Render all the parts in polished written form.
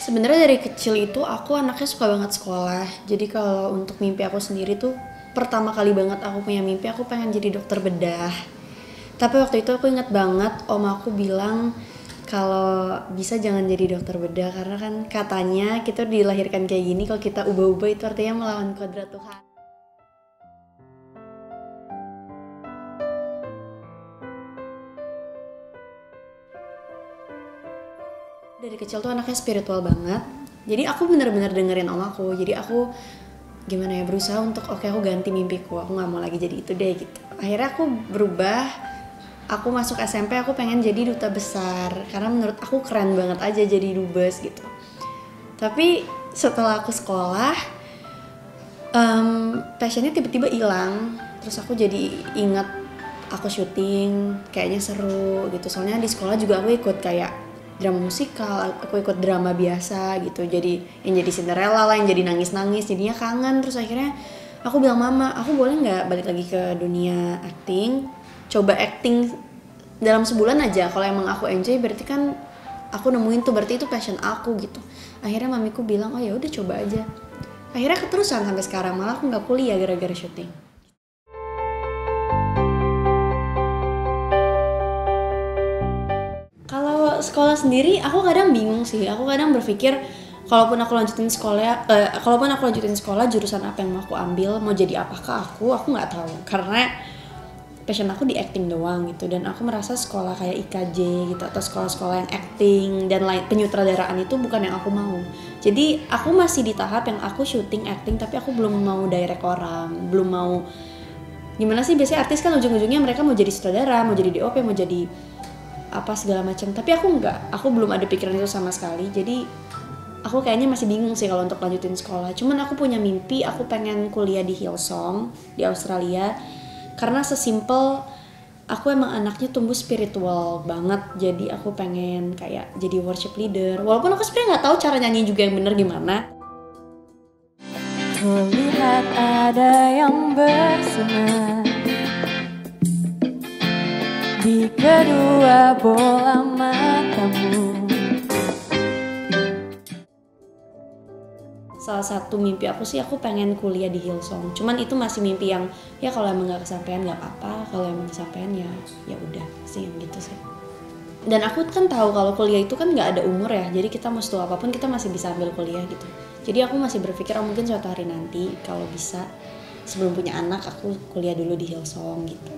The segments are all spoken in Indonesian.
Sebenarnya dari kecil itu aku anaknya suka banget sekolah. Jadi kalau untuk mimpi aku sendiri tuh pertama kali banget aku punya mimpi aku pengen jadi dokter bedah. Tapi waktu itu aku ingat banget om aku bilang kalau bisa jangan jadi dokter bedah karena kan katanya kita dilahirkan kayak gini, kalau kita ubah-ubah itu artinya melawan kodrat Tuhan. Dari kecil tuh anaknya spiritual banget. Jadi aku bener-bener dengerin om aku. Jadi aku gimana ya, berusaha untuk oke, aku ganti mimpiku. Aku nggak mau lagi jadi itu deh gitu. Akhirnya aku berubah. Aku masuk SMP aku pengen jadi duta besar karena menurut aku keren banget aja jadi dubes gitu. Tapi setelah aku sekolah, passionnya tiba-tiba hilang. Terus aku jadi ingat aku syuting, kayaknya seru gitu. Soalnya di sekolah juga aku ikut kayak drama musikal, aku ikut drama biasa gitu. Jadi yang jadi Cinderella lah, yang jadi nangis-nangis, jadinya kangen. Terus akhirnya aku bilang mama, aku boleh nggak balik lagi ke dunia acting? Coba acting dalam sebulan aja. Kalau emang aku enjoy berarti kan aku nemuin tuh, berarti itu passion aku gitu. Akhirnya mamiku bilang, oh ya udah coba aja. Akhirnya keterusan sampai sekarang, malah aku nggak kuliah gara-gara syuting. Kalau sekolah sendiri, aku kadang bingung sih. Aku kadang berpikir, kalaupun aku lanjutin sekolah, jurusan apa yang mau aku ambil, mau jadi apakah aku nggak tahu. Karena passion aku di acting doang gitu, dan aku merasa sekolah kayak IKJ gitu atau sekolah-sekolah yang acting dan lain penyutradaraan itu bukan yang aku mau. Jadi aku masih di tahap yang aku syuting acting tapi aku belum mau direct orang, belum mau gimana sih, biasanya artis kan ujung-ujungnya mereka mau jadi sutradara, mau jadi DOP, mau jadi apa segala macam. Tapi aku enggak, aku belum ada pikiran itu sama sekali. Jadi aku kayaknya masih bingung sih kalau untuk lanjutin sekolah. Cuman aku punya mimpi, aku pengen kuliah di Hillsong di Australia. Karena sesimpel aku emang anaknya tumbuh spiritual banget, jadi aku pengen kayak jadi worship leader. Walaupun aku sebenarnya nggak tahu cara nyanyi juga yang bener gimana. Kulihat ada yang bersinar di kedua bola matamu. Salah satu mimpi aku sih aku pengen kuliah di Hillsong. Cuman itu masih mimpi yang ya kalau emang nggak kesampaian nggak apa-apa, kalau emang kesampaian ya udah sih gitu sih. Dan aku kan tahu kalau kuliah itu kan nggak ada umur ya, jadi kita mau setua apapun kita masih bisa ambil kuliah gitu. Jadi aku masih berpikir mungkin suatu hari nanti kalau bisa sebelum punya anak aku kuliah dulu di Hillsong gitu.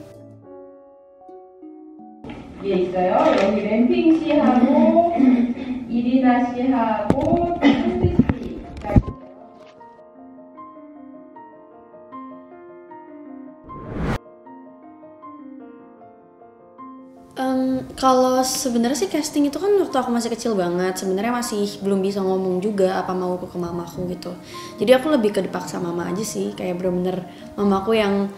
예 있어요. 여기 램핑 씨하고 이리나 씨하고 샌디 씨가 있어요. Kalau sebenarnya sih casting itu kan waktu aku masih kecil banget, sebenarnya masih belum bisa ngomong juga apa mau ke mamaku gitu. Jadi aku lebih ke dipaksa mama aja sih, kayak bener-bener mamaku yang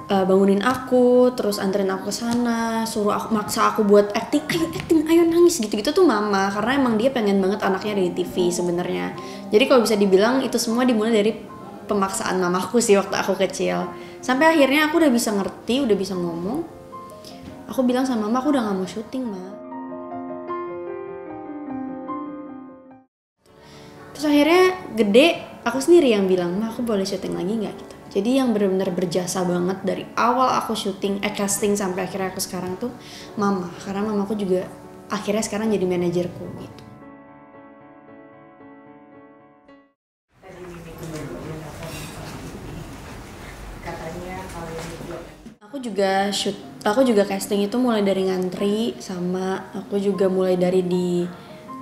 bangunin aku, terus anterin aku ke sana, suruh aku, maksa aku buat acting, ayo nangis gitu-gitu tuh mama, karena emang dia pengen banget anaknya ada di TV sebenarnya. Jadi kalau bisa dibilang itu semua dimulai dari pemaksaan mamaku sih waktu aku kecil. Sampai akhirnya aku udah bisa ngerti, udah bisa ngomong. Aku bilang sama mama, aku udah gak mau syuting, Ma. Terus akhirnya gede, aku sendiri yang bilang, Ma aku boleh syuting lagi gak gitu. Jadi yang benar-benar berjasa banget dari awal aku syuting, casting sampai akhirnya aku sekarang tuh mama. Karena mamaku juga akhirnya sekarang jadi manajerku gitu. Aku juga casting itu mulai dari ngantri, sama aku juga mulai dari di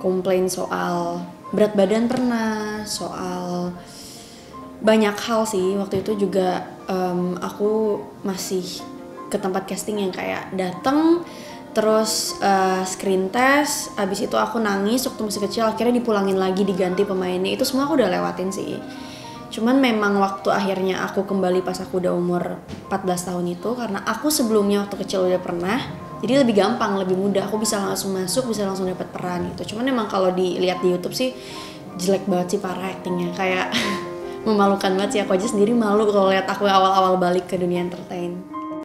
komplain soal berat badan pernah, soal banyak hal sih. Waktu itu juga aku masih ke tempat casting yang kayak datang terus screen test, abis itu aku nangis waktu masih kecil, akhirnya dipulangin lagi diganti pemainnya. Itu semua aku udah lewatin sih. Cuman memang waktu akhirnya aku kembali pas aku udah umur 14 tahun itu, karena aku sebelumnya waktu kecil udah pernah, jadi lebih gampang, lebih mudah, aku bisa langsung masuk, bisa langsung dapat peran gitu. Cuman emang kalau dilihat di YouTube sih jelek banget sih parah actingnya, kayak memalukan banget sih. Aku aja sendiri malu kalau lihat aku awal-awal balik ke dunia entertain.